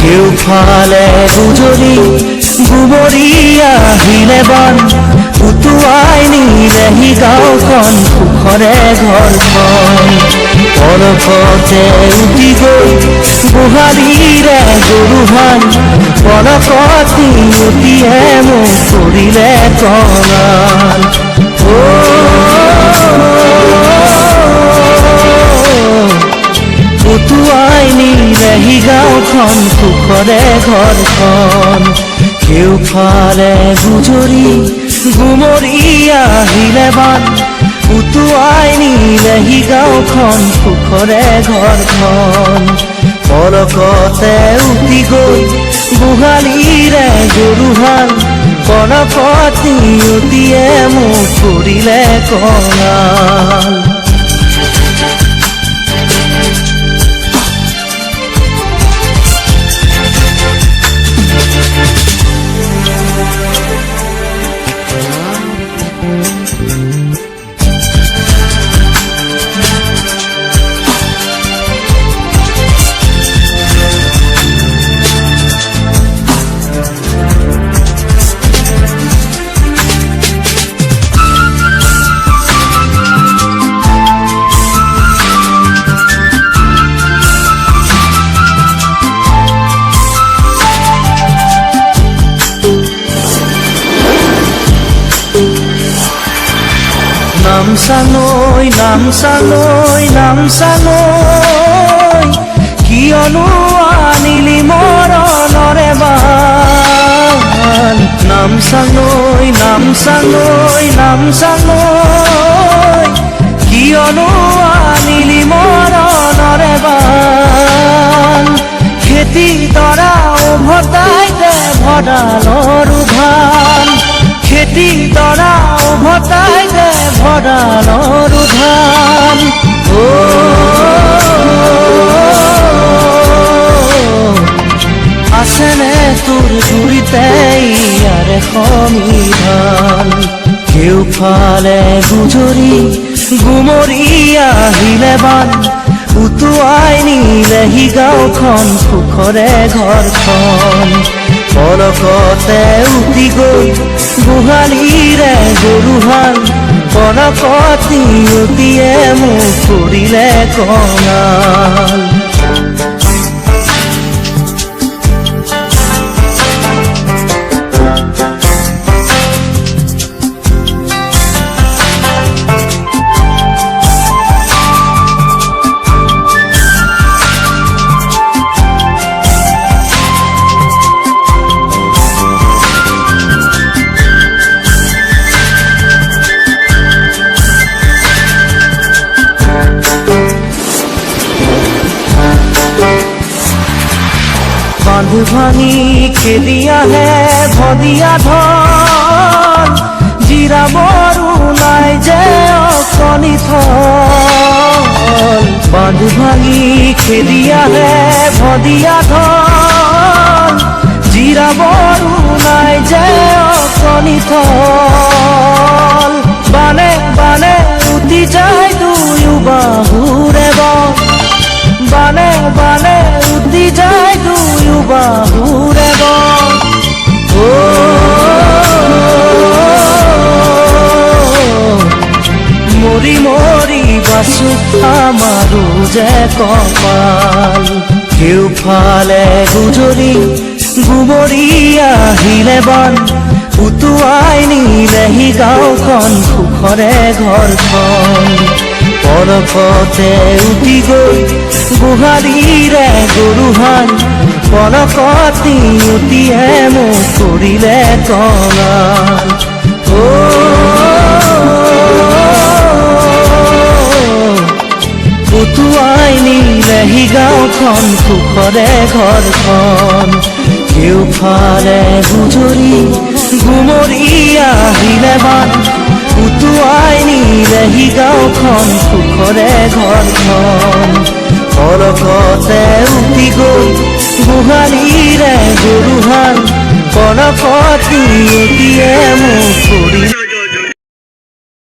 কেউ ফালে গুজৰি গুমৰি আহিলে বান উটুৱাই নিলেহি গাঁওখন সুখৰে ঘৰখন পলকতে উটি গৈ গোহালিৰে গৰুহাল পলকতি উটিয়ে মোক কৰিলে কঙাল উটুৱাই নিলেহি গাঁওখন সুখৰে ঘৰখন কেউফালে গুজৰি গুমৰি আহিলে বান উটুৱাই নিলেহি গাঁওখন সুখৰে ঘৰখন পলকতে উটি গৈ গোহালিৰে গৰুহাল পলকতি উটিয়ে মোক কৰিলে কঙাল নামচালৈ নামচালৈ নামচালৈ কিয়নো আনিলি মৰণৰে বান নামচালৈ নামচালৈ নামচালৈ কিয়নো আনিলি মৰণৰে বান খেতি তৰা উভতাই দে ভঁৰালৰ ধান খেতি তৰা উভতাই দে ভঁৰালৰ ধান আছেনে তোৰ গুৰিতে ইয়াৰে সংবিধান কেউফালে গুজৰি গুমৰি আহিলে বান উটুৱাই নিলেহি গাঁওখন সুখৰে ঘৰখন পলকতে উটি গৈ গোহালিৰে গৰুহাল পলকতি উটিয়ে মোক কৰিলে কঙাল বান্ধ ভাঙি খেলি আহে ভদিয়া ধন জিৰাবৰো নাই যে অকণি থল বান্ধ ভাঙি খেলি আহে ভদিয়া ধন জিৰাবৰো নাই যে অকণি থল বানে বানে উটি যায় দুয়ো বাহুৰে বন বানে বানে উটি যায় দুয়ো বাহুৰে বন মৰি মৰি বাচো আমাৰো যে কপাল কেউফালে গুজৰি গুমৰি আহিলে বান উটুৱাই নিলেহি গাঁওখন সুখৰে ঘৰখন পলকতে উটি গৈ গোহালিৰে গৰুহাল পলকতি উটিয়ে মোক কৰিলে কঙাল উটুৱাই নি নিলেহি গাঁওখন সুখৰে ঘৰখন কেওফালে গুমৰি আহিলে বান উটুৱাই নিলেহি গাঁওখন সুখৰে ঘৰখন পলকতে উটি গৈ গোহালিৰে গৰুহাল পলকতি এটিয়ে মোক কৰি